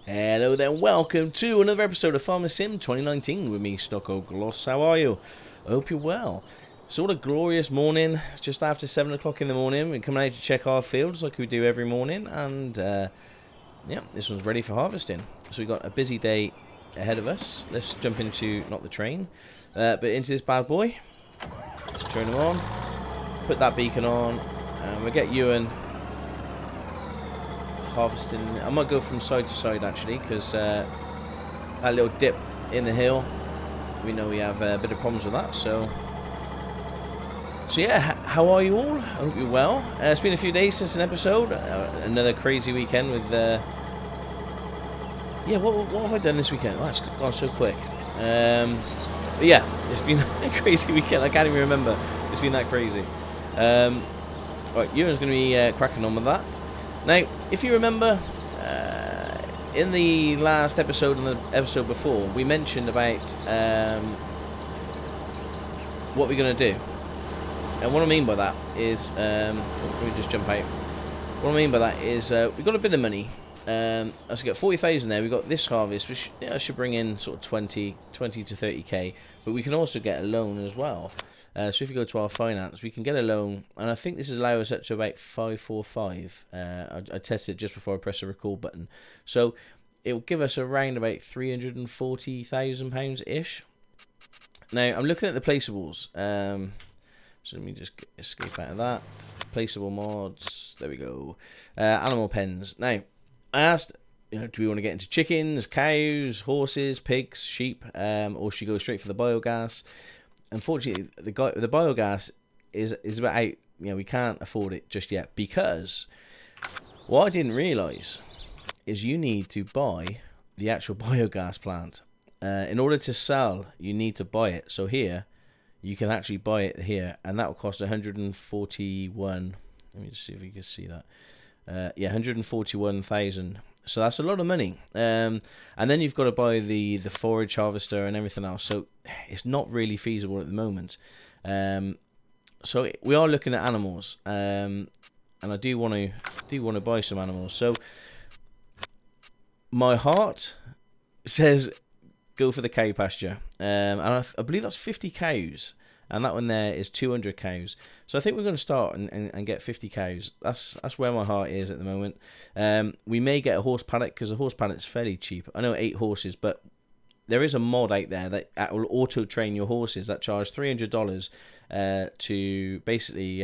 Hello there, welcome to another episode of Farmer Sim 2019 with me, Stockoglaws. How are you? I hope you're well. It's what a glorious morning, just after 7 o'clock in the morning. We're coming out to check our fields like we do every morning, and yeah, this one's ready for harvesting. So we've got a busy day ahead of us. Let's jump into, not the train, but into this bad boy. Let's turn them on, put that beacon on, and we'll get Ewan harvesting. I might go from side to side actually, because that little dip in the hill, we know we have a bit of problems with that. So yeah, how are you all? I hope you're well. It's been a few days since an episode. Another crazy weekend with yeah, what have I done this weekend? Oh, it's gone so quick. But yeah, it's been a crazy weekend. I can't even remember. It's been that crazy. Right, Ewan's going to be cracking on with that. Now, if you remember, in the last episode and the episode before, we mentioned about what we're going to do. And what I mean by that is, let me just jump out. What I mean by that is, we've got a bit of money. As we got 40,000 there, we've got this harvest, which should bring in sort of 20 to 30k. But we can also get a loan as well. So if you go to our finance, we can get a loan, and I think this is allow us up to about 545. I tested it just before I press the record button. So it will give us around about £340,000 ish. Now I'm looking at the placeables. So let me just escape out of that. Placeable mods. There we go. Animal pens. Now I asked, do we want to get into chickens, cows, horses, pigs, sheep, or should we go straight for the biogas? Unfortunately, the biogas is about out. We can't afford it just yet, because what I didn't realise is you need to buy the actual biogas plant. In order to sell, you need to buy it. So here, you can actually buy it here, and that will cost 141. Let me just see if you can see that. Yeah, 141,000. So that's a lot of money. And then you've got to buy the forage harvester and everything else. So it's not really feasible at the moment. So we are looking at animals. And I do want to buy some animals. So my heart says go for the cow pasture. And I believe that's 50 cows. And that one there is 200 cows. So I think we're going to start and get 50 cows. That's where my heart is at the moment. We may get a horse paddock, because a horse paddock is fairly cheap. I know 8 horses, but there is a mod out there that will auto train your horses that charge $300 to basically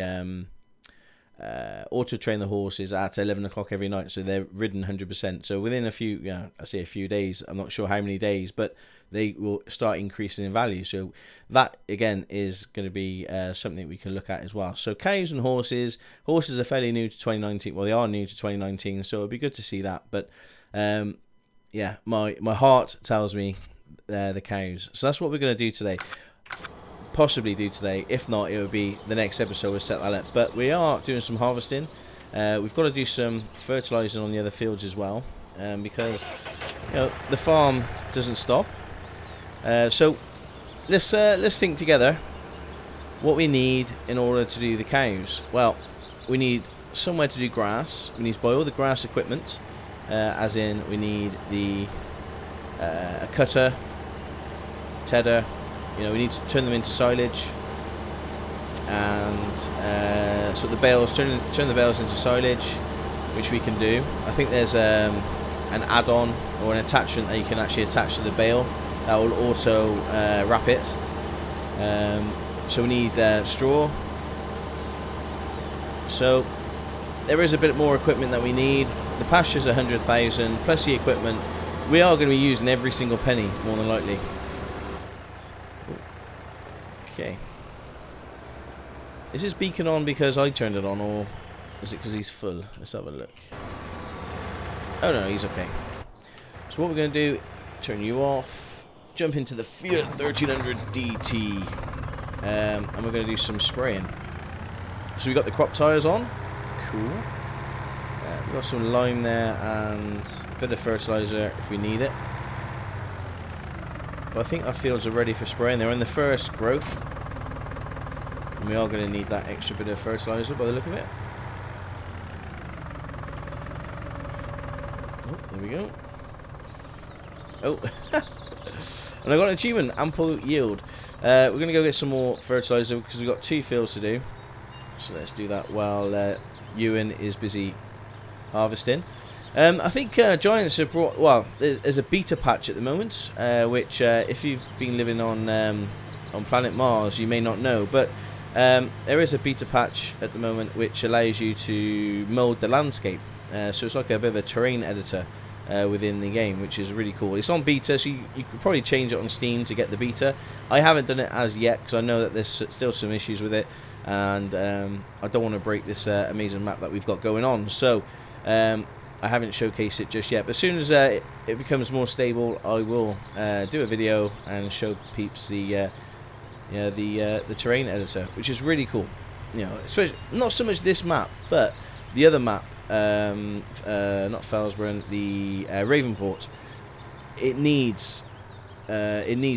auto train the horses at 11 o'clock every night, so they're ridden 100%. So within a few, I say a few days, I'm not sure how many days, but they will start increasing in value. So that again is going to be something we can look at as well. So cows and horses are fairly new to 2019. Well, they are new to 2019, so it'd be good to see that. But yeah, my heart tells me the cows. So that's what we're going to do today. Possibly do today. If not, it will be the next episode. We'll set that up. But we are doing some harvesting. We've got to do some fertilizing on the other fields as well, because the farm doesn't stop. So let's think together what we need in order to do the cows. Well, we need somewhere to do grass. We need to buy all the grass equipment, as in we need a cutter, tedder. We need to turn them into silage, and so the bales, turn the bales into silage, which we can do. I think there's an add-on or an attachment that you can actually attach to the bale that will auto wrap it. So we need straw. So there is a bit more equipment that we need. The pasture's 100,000 plus the equipment. We are going to be using every single penny, more than likely. Okay. Is his beacon on because I turned it on, or is it because he's full? Let's have a look. Oh no, he's okay. So what we're going to do, turn you off, jump into the Fiat 1300 DT, and we're going to do some spraying. So we got the crop tyres on. Cool. We've got some lime there and a bit of fertiliser if we need it. But I think our fields are ready for spraying. They're in the first growth, and we are going to need that extra bit of fertiliser by the look of it. Oh, there we go. Oh. And I got an achievement, ample yield. We're going to go get some more fertilizer because we've got 2 fields to do. So let's do that while Ewan is busy harvesting. I think Giants have brought... Well, there's a beta patch at the moment, which if you've been living on planet Mars, you may not know. But there is a beta patch at the moment which allows you to mold the landscape. So it's like a bit of a terrain editor within the game, which is really cool. It's on beta, so you could probably change it on Steam to get the beta. I haven't done it as yet because I know that there's still some issues with it, and I don't want to break this amazing map that we've got going on. So I haven't showcased it just yet, but as soon as it becomes more stable, I will do a video and show peeps the terrain editor, which is really cool. You know, especially not so much this map, but the other map, not Felsbrunn, the Ravenport. It needs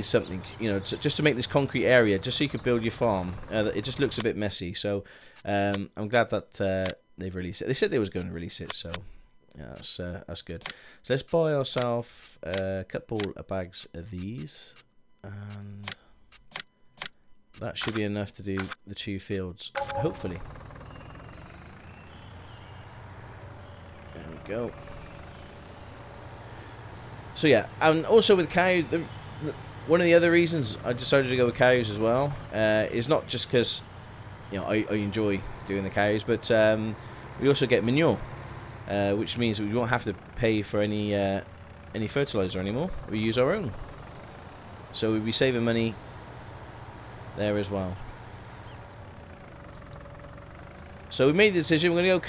something, you know, just to make this concrete area, just so you can build your farm. It just looks a bit messy, so I'm glad that they've released it. They said they was going to release it, so yeah, that's good. So let's buy ourselves a couple of bags of these, and that should be enough to do the 2 fields, hopefully. There we go. So yeah, and also with cows, one of the other reasons I decided to go with cows as well is not just because, you know, I enjoy doing the cows, but we also get manure, which means we won't have to pay for any fertilizer anymore. We use our own, so we'll be saving money there as well. So we made the decision. We're going to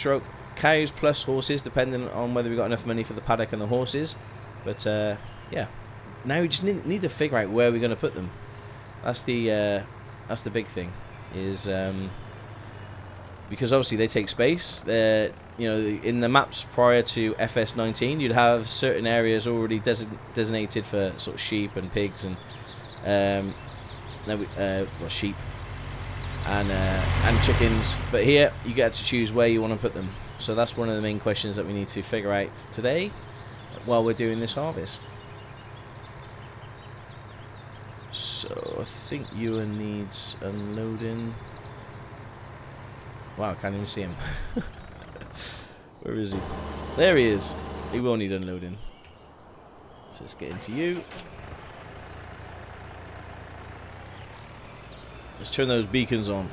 go cows plus horses, depending on whether we got enough money for the paddock and the horses. But yeah, now we just need to figure out where we're going to put them. That's the big thing, is because obviously they take space. You know, in the maps prior to FS19, you'd have certain areas already designated for sort of sheep and pigs and sheep and chickens. But here you get to choose where you want to put them. So that's one of the main questions that we need to figure out today while we're doing this harvest. So I think Ewan needs unloading. Wow, I can't even see him. Where is he? There he is. He will need unloading. So let's get into you. Let's turn those beacons on.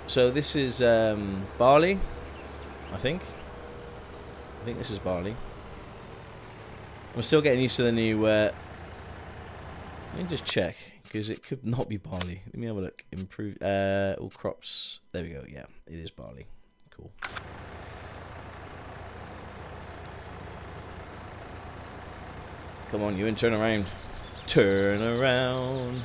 So this is barley, I think. I think this is barley. I'm still getting used to the new... let me just check, because it could not be barley. Let me have a look. Improve all crops. There we go. Yeah, it is barley. Cool. Come on, Ewan, turn around. Turn around.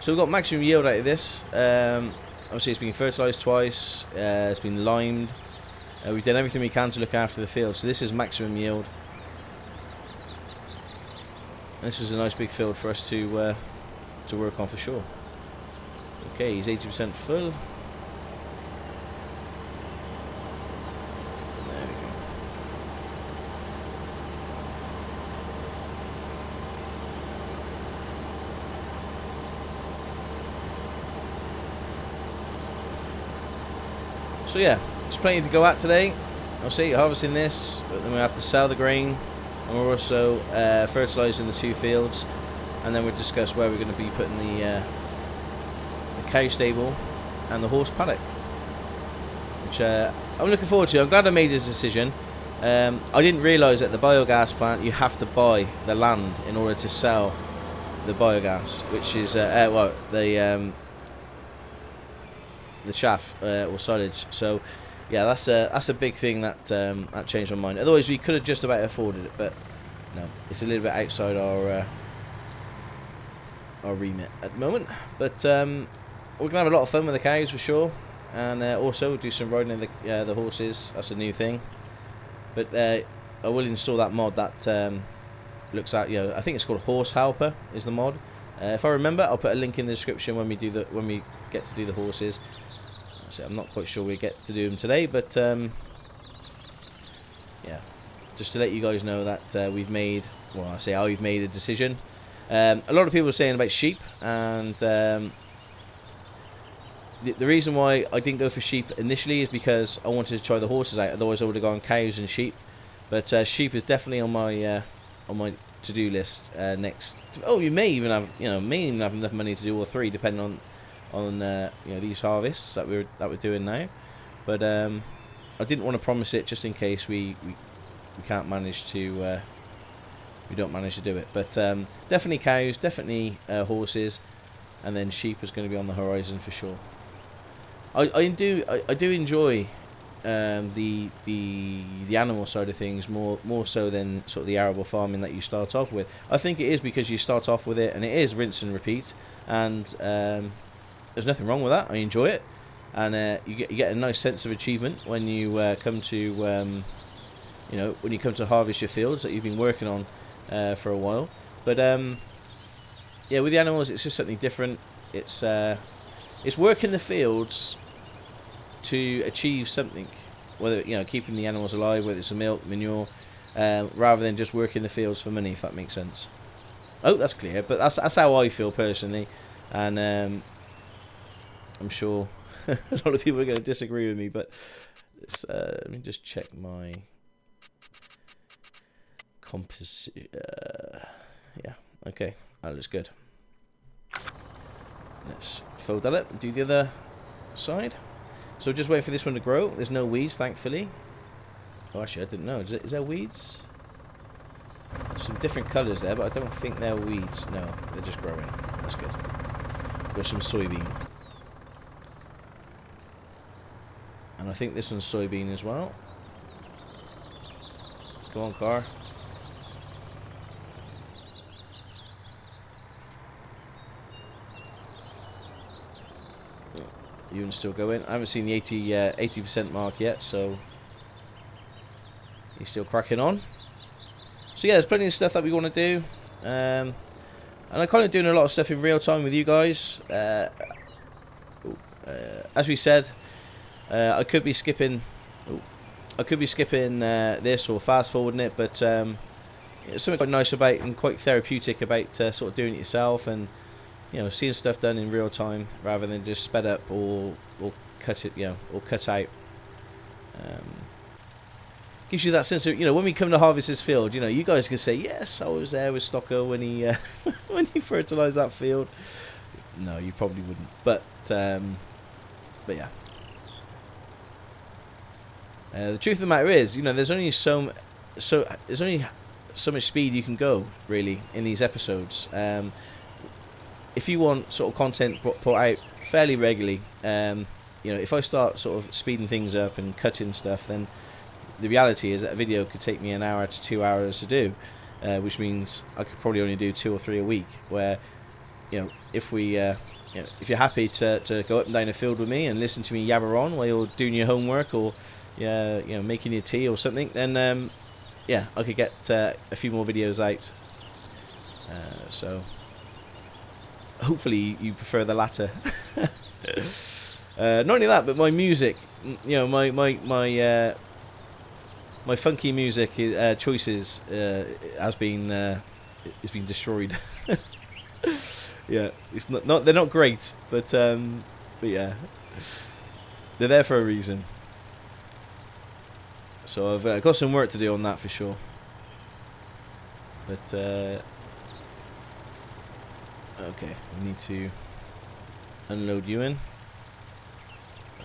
So we've got maximum yield out of this. Obviously it's been fertilised twice. It's been limed. We've done everything we can to look after the field. So this is maximum yield. And this is a nice big field for us to work on for sure. Okay, he's 80% full. So yeah, there's plenty to go at today. I'll see harvesting this, but then we have to sell the grain, and we're also fertilising the 2 fields, and then we'll discuss where we're going to be putting the cow stable and the horse paddock, which I'm looking forward to. I'm glad I made this decision. I didn't realise at the biogas plant you have to buy the land in order to sell the biogas, which is the chaff or silage. So yeah, that's a big thing that that changed my mind. Otherwise we could have just about afforded it, but no, it's a little bit outside our remit at the moment. But we're gonna have a lot of fun with the cows for sure, and also do some riding of the horses. That's a new thing. But I will install that mod that looks at, you know, I think it's called Horse Helper is the mod. If I remember, I'll put a link in the description when we get to do the horses. So I'm not quite sure we get to do them today, but yeah, just to let you guys know that we've made, well, I say I've made a decision. A lot of people are saying about sheep, and the reason why I didn't go for sheep initially is because I wanted to try the horses out. Otherwise, I would have gone cows and sheep. But sheep is definitely on my to-do list next. Oh, you may even have enough money to do all three, depending on these harvests that we're doing now. But I didn't want to promise it just in case we can't manage to we don't manage to do it. But definitely cows, definitely horses, and then sheep is going to be on the horizon for sure. I do enjoy the animal side of things more so than sort of the arable farming that you start off with. I think it is because you start off with it and it is rinse and repeat, and there's nothing wrong with that. I enjoy it, and you get a nice sense of achievement when you come to when you come to harvest your fields that you've been working on for a while. But yeah, with the animals, it's just something different. It's working the fields to achieve something, whether keeping the animals alive, whether it's a milk, manure, rather than just working the fields for money, if that makes sense. I hope that's clear, but that's how I feel personally, and I'm sure a lot of people are going to disagree with me. But let me just check my composite. Yeah, okay, that looks good. Let's fold that up and do the other side. So just waiting for this one to grow. There's no weeds, thankfully. Oh, actually, I didn't know. Is there weeds? There's some different colours there, but I don't think they're weeds. No, they're just growing. That's good. Got some soybean. And I think this one's soybean as well. Go on, car. Unit's still going. I haven't seen the 80% mark yet, so he's still cracking on. So yeah, there's plenty of stuff that we want to do, and I'm kind of doing a lot of stuff in real time with you guys. As we said, I could be skipping. This or fast forwarding it, but it's something quite nice about and quite therapeutic about sort of doing it yourself and seeing stuff done in real time rather than just sped up or cut it, or cut out. Gives you that sense of, when we come to harvest this field, you guys can say, yes, I was there with Stocko when he when he fertilised that field. No, you probably wouldn't, but yeah. The truth of the matter is, there's only so much speed you can go really in these episodes. If you want sort of content put out fairly regularly, if I start sort of speeding things up and cutting stuff, then the reality is that a video could take me an hour to 2 hours to do, which means I could probably only do 2 or 3 a week. Where, if you're happy to go up and down the field with me and listen to me yabber on while you're doing your homework or making your tea or something, then I could get a few more videos out. So hopefully you prefer the latter. Not only that, but my music, my funky music choices has been destroyed. Yeah, it's not they're not great, but yeah, they're there for a reason. So I've got some work to do on that for sure. But okay, we need to unload you in.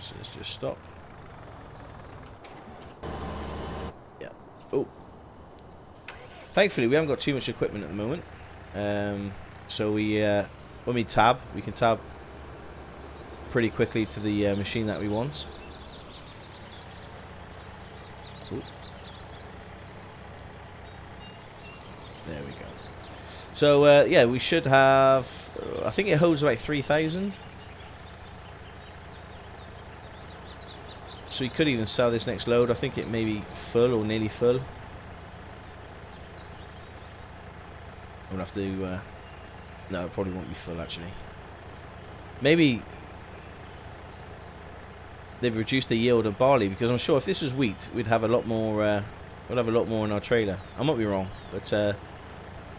So let's just stop. Yeah. Oh. Thankfully, we haven't got too much equipment at the moment. So when we tab, we can tab pretty quickly to the machine that we want. Ooh. There we go. So yeah, we should have. I think it holds about 3,000. So we could even sell this next load. I think it may be full or nearly full. We'll have to. No, it probably won't be full actually. Maybe. they've reduced the yield of barley, because I'm sure if this was wheat, we'd have a lot more. We'd have a lot more in our trailer. I might be wrong, but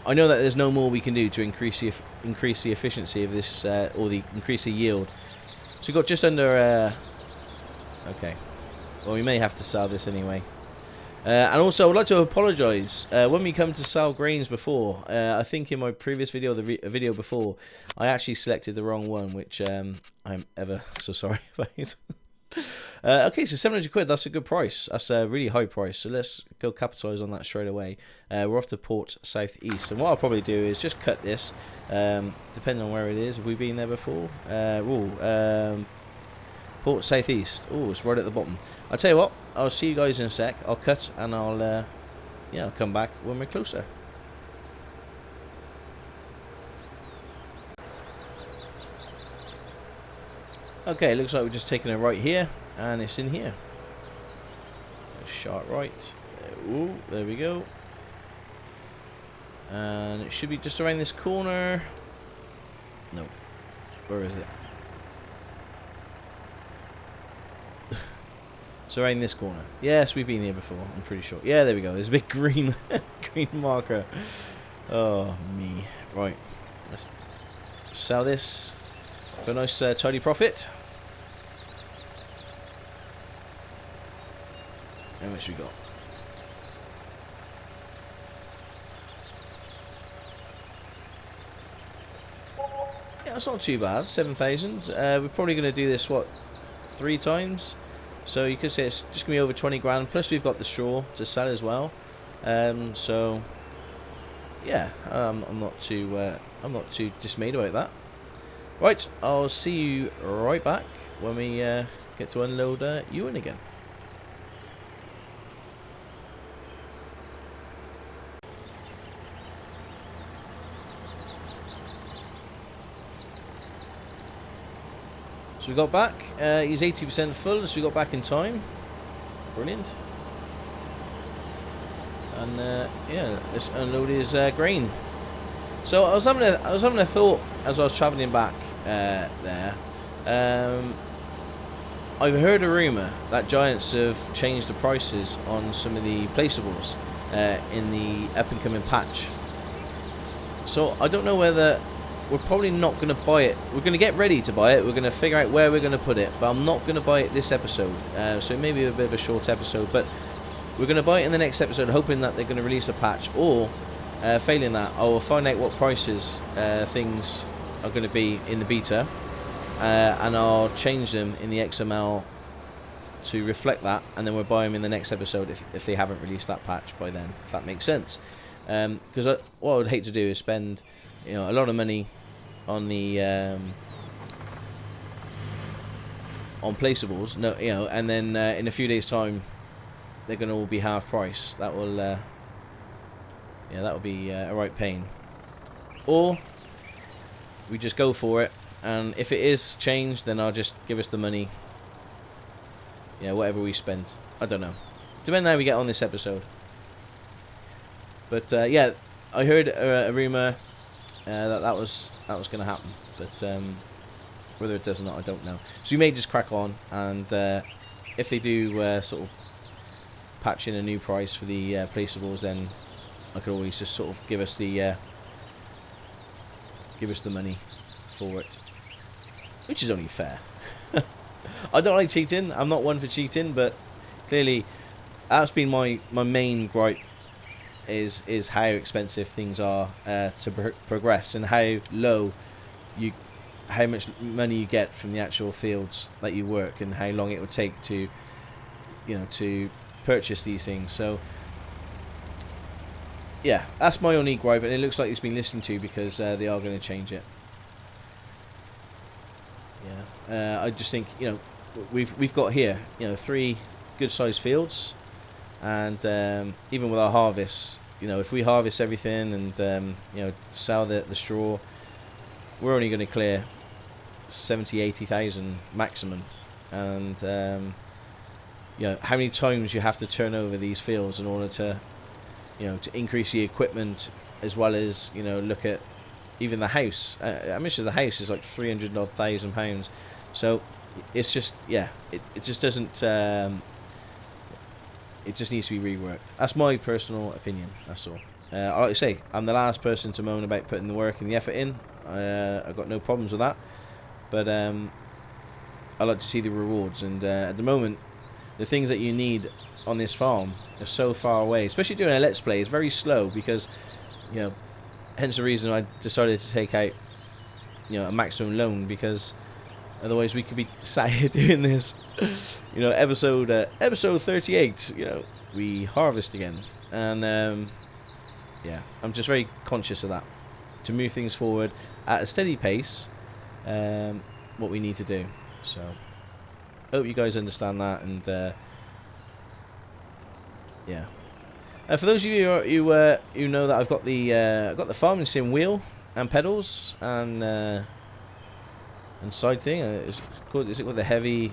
I know that there's no more we can do to increase the efficiency of this, or increase the yield. So we've got just under. Okay, well, we may have to sell this anyway. And also, I would like to apologise. When we come to sell grains before, I think in my previous video, the video before, I actually selected the wrong one, which I'm ever so sorry about. Okay, so 700 quid, that's a good price. That's a really high price. So let's go capitalise on that straight away. We're off to Port Southeast. And what I'll probably do is just cut this, depending on where it is. Have we been there before? Port Southeast. Oh, it's right at the bottom. I'll tell you what, I'll see you guys in a sec. I'll cut and I'll come back when we're closer. Okay, looks like we're just taking a right here, and it's in here. Sharp right. Ooh, there we go. And it should be just around this corner. No. Where is it? So around this corner. Yes, we've been here before, I'm pretty sure. Yeah, there we go. There's a big green green marker. Oh, me. Right. Let's sell this for a nice tidy profit. How much we got? Yeah, that's not too bad. 7,000. We're probably going to do this, what, 3 times? So you could say it's just going to be over 20 grand. Plus we've got the straw to sell as well. So yeah, I'm not too dismayed about that. Right, I'll see you right back when we get to unload Ewan again. So we got back. He's 80% full, so we got back in time. Brilliant. And yeah, let's unload his grain. So I was having a thought as I was travelling back there. I've heard a rumour that Giants have changed the prices on some of the placeables in the up and coming patch. So I don't know whether. We're probably not going to buy it. We're going to get ready to buy it. We're going to figure out where we're going to put it. But I'm not going to buy it this episode. So it may be a bit of a short episode. But we're going to buy it in the next episode, hoping that they're going to release a patch. Or, failing that, I will find out what prices things are going to be in the beta. And I'll change them in the XML to reflect that. And then we'll buy them in the next episode if they haven't released that patch by then. If that makes sense. Because what I would hate to do is spend... a lot of money on the on placeables. No, and then in a few days' time, they're going to all be half price. That will, that will be a right pain. Or we just go for it, and if it is changed, then I'll just give us the money. Whatever we spent. I don't know. Depending on how we get on this episode. But yeah, I heard a rumor. That was going to happen, but whether it does or not, I don't know. So we may just crack on, and if they do sort of patch in a new price for the placeables, then I could always just sort of give us the money for it, which is only fair. I don't like cheating. I'm not one for cheating, but clearly that's been my main gripe. Is how expensive things are to progress, and how much money you get from the actual fields that you work, and how long it would take to to purchase these things. So yeah, that's my only gripe, and it looks like it's been listened to, because they are going to change it. I just think we've got here 3 good sized fields. And even with our harvests, if we harvest everything and sell the straw, we're only going to clear 70,000-80,000 maximum. And how many times you have to turn over these fields in order to to increase the equipment, as well as look at even the house. How much is the house? Is like £300,000. So it's just, yeah, it just doesn't, it just needs to be reworked. That's my personal opinion, that's all. Like I say, I'm the last person to moan about putting the work and the effort in. I've got no problems with that. But I like to see the rewards, and at the moment, the things that you need on this farm are so far away. Especially doing a Let's Play, it's very slow because, you know, hence the reason I decided to take out, you know, a maximum loan, because otherwise we could be sat here doing this. You know, episode 38. You know, we harvest again, and yeah, I'm just very conscious of that, to move things forward at a steady pace. What we need to do. So, hope you guys understand that, and yeah. For those of you who know that I've got the farming sim wheel and pedals and side thing. Is it called the heavy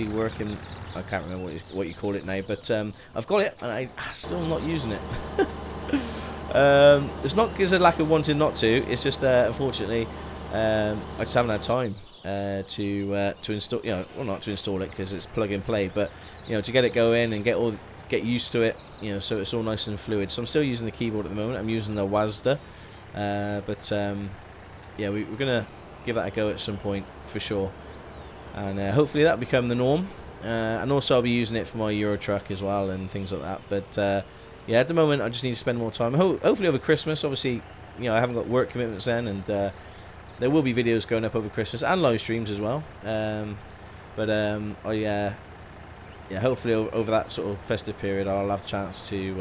working? I can't remember what you call it now, but I've got it, and I'm still not using it. It's not because of lack of wanting not to. It's just unfortunately I just haven't had time to install. You know, well, not to install it because it's plug and play, but you know, to get it going and get used to it. You know, so it's all nice and fluid. So I'm still using the keyboard at the moment. I'm using the WASD, but yeah, we're gonna give that a go at some point for sure, and hopefully that'll become the norm. And also I'll be using it for my Euro truck as well and things like that. But yeah, at the moment I just need to spend more time. Hopefully over Christmas. Obviously, you know, I haven't got work commitments then, and there will be videos going up over Christmas and live streams as well. Yeah, hopefully over that sort of festive period I'll have a chance to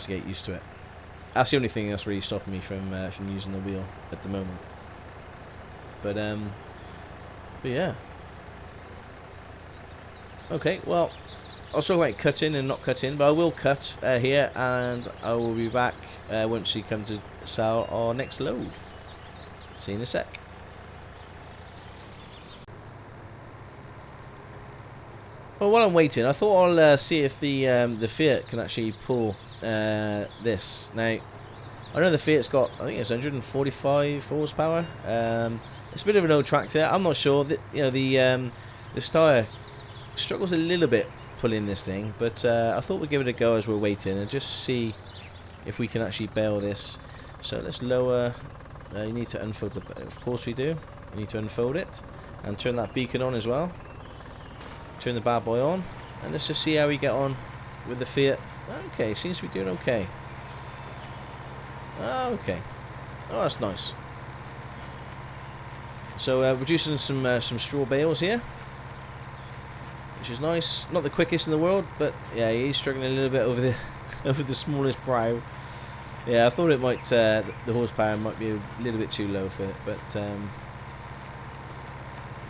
get used to it. That's the only thing that's really stopping me from using the wheel at the moment. But yeah. Okay, well, I'll talk about cutting and not cutting, but I will cut here, and I will be back once we come to sell our next load. See you in a sec. Well, while I'm waiting, I thought I'll see if the Fiat can actually pull this. Now, I know the Fiat's got, I think it's 145 horsepower. It's a bit of an old tractor. I'm not sure that, you know, the Steyr struggles a little bit pulling this thing, but I thought we'd give it a go as we're waiting and just see if we can actually bail this. So let's lower. You need to unfold the. Of course we do. You need to unfold it and turn that beacon on as well. Turn the bad boy on, and let's just see how we get on with the Fiat. Okay, seems to be doing okay. Okay, oh, that's nice. So reducing some straw bales here, which is nice. Not the quickest in the world, but yeah, he's struggling a little bit over the over the smallest brow. Yeah, I thought it might the horsepower might be a little bit too low for it, but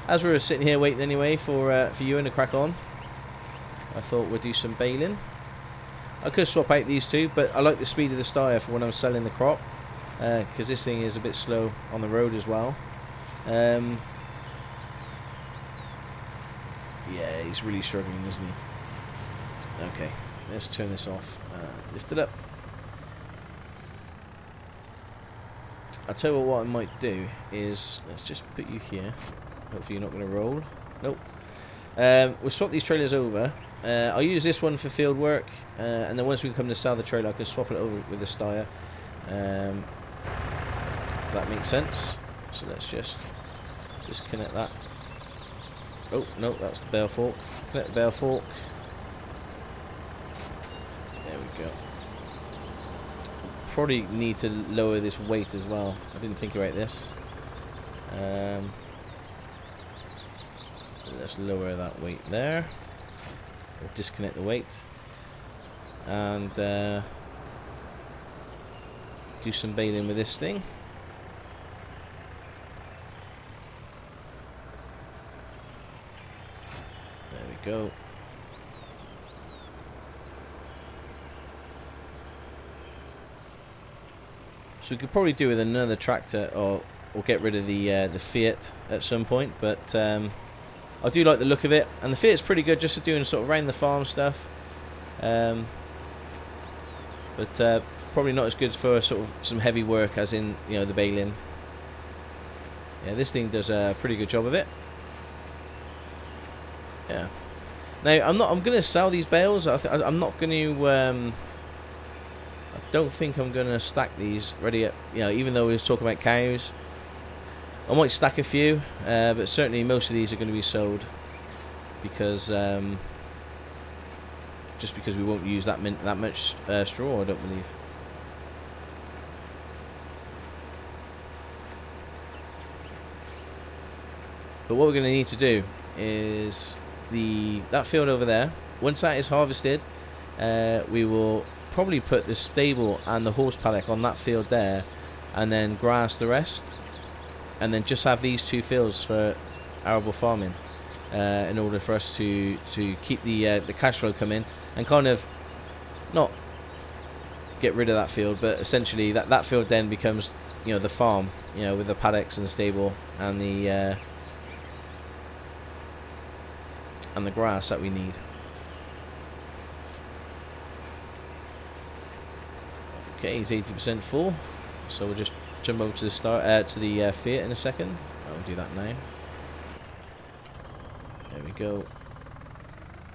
as we were sitting here waiting anyway for Ewan to crack on, I thought we'd do some baling. I could swap out these two, but I like the speed of the Steyr for when I'm selling the crop, because this thing is a bit slow on the road as well. Yeah, he's really struggling, isn't he? Okay, let's turn this off. Lift it up. I'll tell you what I might do is, let's just put you here. Hopefully you're not going to roll. Nope. We'll swap these trailers over. I'll use this one for field work, and then once we come to sell the trailer I can swap it over with the Steyr. If that makes sense. So let's just disconnect that. Oh, no, that's the bale fork. Connect the bale fork. There we go. Probably need to lower this weight as well. I didn't think about this. Let's lower that weight there. We'll disconnect the weight. And do some baling with this thing. There we go. So we could probably do with another tractor, or get rid of the Fiat at some point, but I do like the look of it, and the Fiat's pretty good just for doing sort of around the farm stuff. But probably not as good for sort of some heavy work as in, you know, the baling. Yeah, this thing does a pretty good job of it. Yeah. Now I'm going to sell these bales. I'm not going to. I don't think I'm going to stack these ready at, even though we was talking about cows. I might stack a few, but certainly most of these are going to be sold because just because we won't use that much straw, I don't believe. But what we're going to need to do is that field over there. Once that is harvested, we will probably put the stable and the horse paddock on that field there, and then grass the rest, and then just have these 2 fields for arable farming, in order for us to keep the cash flow coming, and kind of not get rid of that field, but essentially that field then becomes the farm, with the paddocks and the stable and the grass that we need. Okay, he's 80% full, so we'll just jump over to the Fiat in a second. I'll do that now. There we go.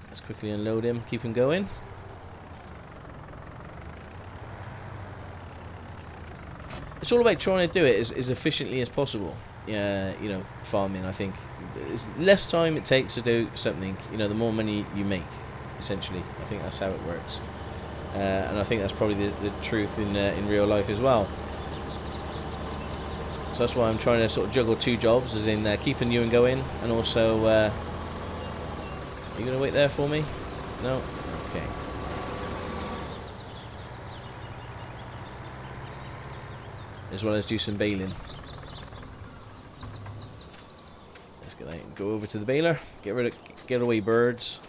Let's quickly unload him, keep him going. It's all about trying to do it as efficiently as possible. Yeah, farming. I think it's less time it takes to do something. The more money you make, essentially. I think that's how it works. And I think that's probably the truth in real life as well. So that's why I'm trying to sort of juggle 2 jobs, as in keeping you and going, and also. Are you going to wait there for me? No? Okay. As well as do some baling. Let's go over to the baler. Get away birds.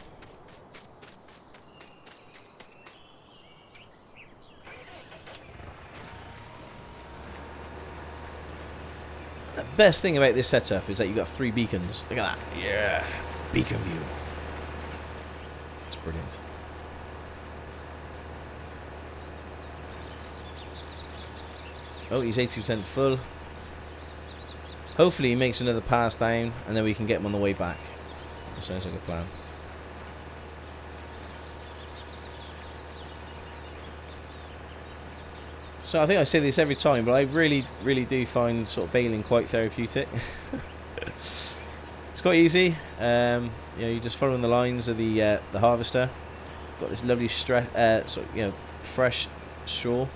The best thing about this setup is that you've got 3 beacons. Look at that. Yeah. Beacon view. It's brilliant. Oh, he's 80% full. Hopefully he makes another pass down, and then we can get him on the way back. That sounds like a plan. So I think I say this every time, but I really, really do find sort of baling quite therapeutic. It's quite easy. You're just following the lines of the harvester. Got this lovely fresh straw,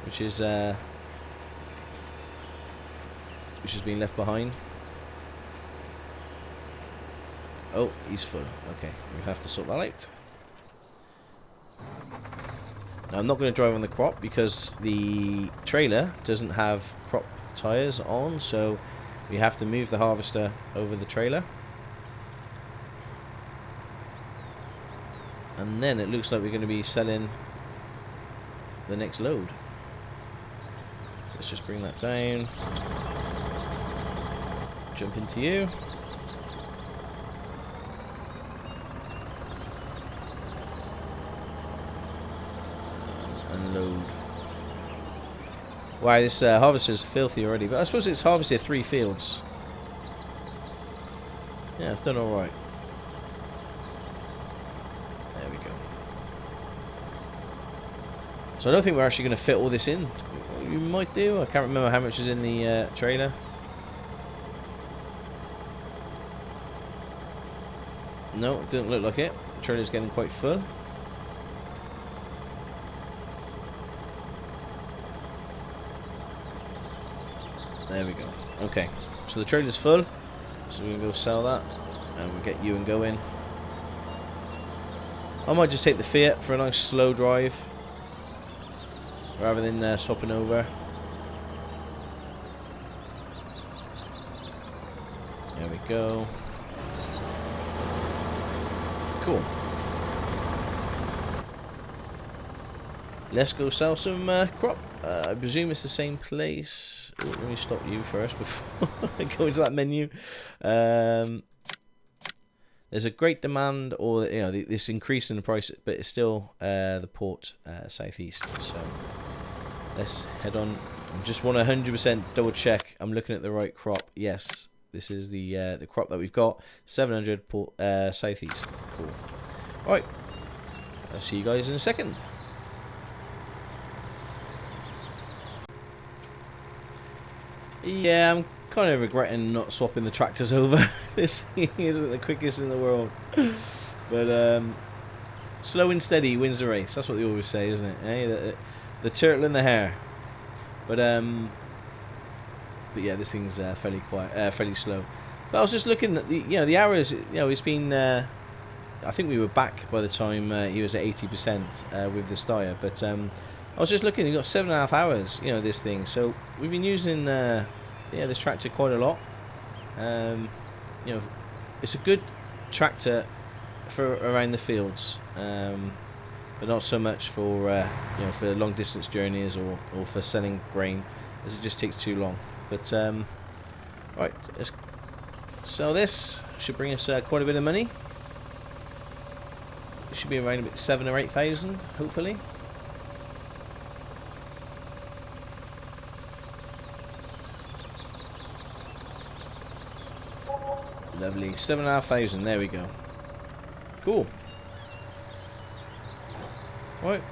which has been left behind. Oh, he's full. Okay, we have to sort that out. Now, I'm not going to drive on the crop because the trailer doesn't have crop tyres on, so we have to move the harvester over the trailer. And then it looks like we're going to be selling the next load. Let's just bring that down. Jump into you. Unload. Wow, this harvester's filthy already, but I suppose it's harvested 3 fields. Yeah, it's done alright. There we go. So I don't think we're actually going to fit all this in. We might do. I can't remember how much is in the trailer. No, it didn't look like it. The trailer's getting quite full. There we go. Okay, so the trailer's full, so we're going to go sell that, and we'll get you and going. I might just take the Fiat for a nice slow drive, rather than swapping over. There we go. Cool. Let's go sell some crop. I presume it's the same place. Oh, let me stop you first before I go into that menu. There's a great demand, or this increase in the price, but it's still the port southeast. So let's head on Just want to 100% double check I'm looking at the right crop. Yes, this is the crop that we've got. 700 southeast. Cool. Alright, I'll see you guys in a second. Yeah, I'm kind of regretting not swapping the tractors over. This thing isn't the quickest in the world. But slow and steady wins the race. That's what they always say, isn't it? Eh? The turtle and the hare. But yeah, this thing's fairly quiet, fairly slow. But I was just looking at the hours. It's been. I think we were back by the time he was at 80% with the Steyr. But I was just looking. He got 7.5 hours. This thing. So we've been using this tractor quite a lot. It's a good tractor for around the fields, but not so much for for long distance journeys or for selling grain, as it just takes too long. But right, let's sell this. Should bring us quite a bit of money. It should be around about 7,000 or 8,000, hopefully. Lovely, 7,500. There we go. Cool. Right,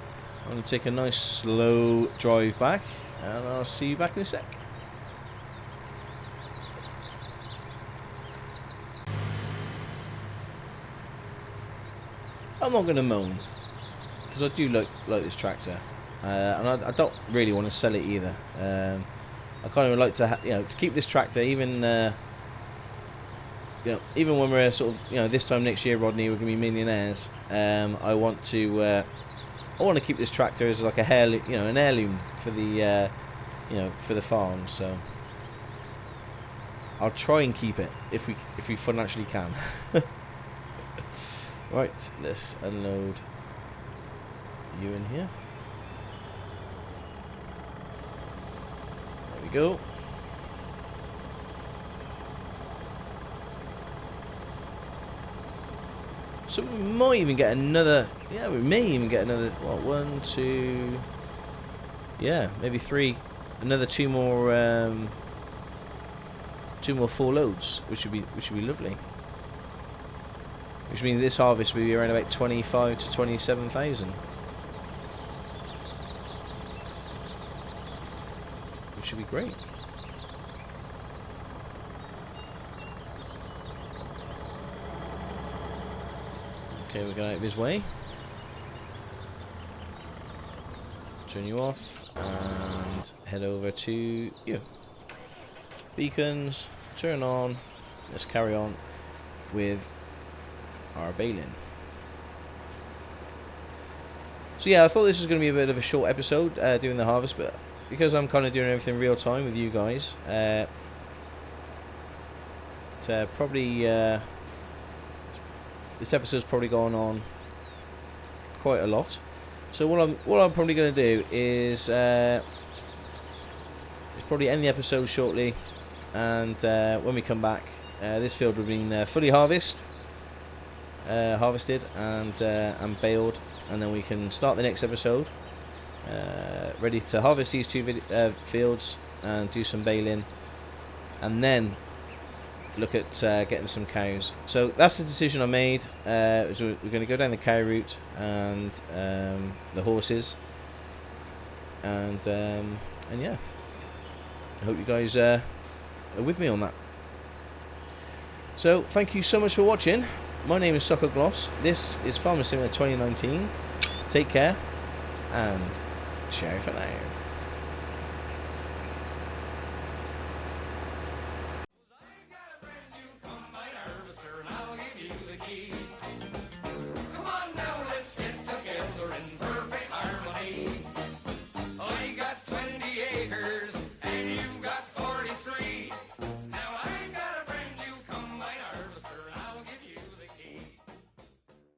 I'm going to take a nice slow drive back, and I'll see you back in a sec. I'm not going to moan, because I do like this tractor, and I don't really want to sell it either. I kind of like to to keep this tractor, even even when we're sort of this time next year, Rodney, we're going to be millionaires. I want to keep this tractor as like a an heirloom for the for the farm. So I'll try and keep it if we financially can. Right, let's unload you in here. There we go. So we might even get another. Yeah, we may even get another. What? 1, 2. Yeah, maybe 3. Another 2 more. 2 more full loads, which would be lovely. Which means this harvest will be around about 25 to 27,000, which should be great. Okay, we're going out of his way. Turn you off and head over to you. Beacons, turn on. Let's carry on with our baling. So yeah, I thought this was going to be a bit of a short episode doing the harvest, but because I'm kind of doing everything real time with you guys, it's probably this episode's probably going on quite a lot. So what I'm probably going to do is probably end the episode shortly, and when we come back, this field will have been fully harvested and baled, and then we can start the next episode ready to harvest these 2 fields and do some baling, and then look at getting some cows. So that's the decision I made. So we're going to go down the cow route and the horses, and yeah, I hope you guys are with me on that. So thank you so much for watching. My name is Stockoglaws. This is Farmer Simulator 2019. Take care, and ciao for now.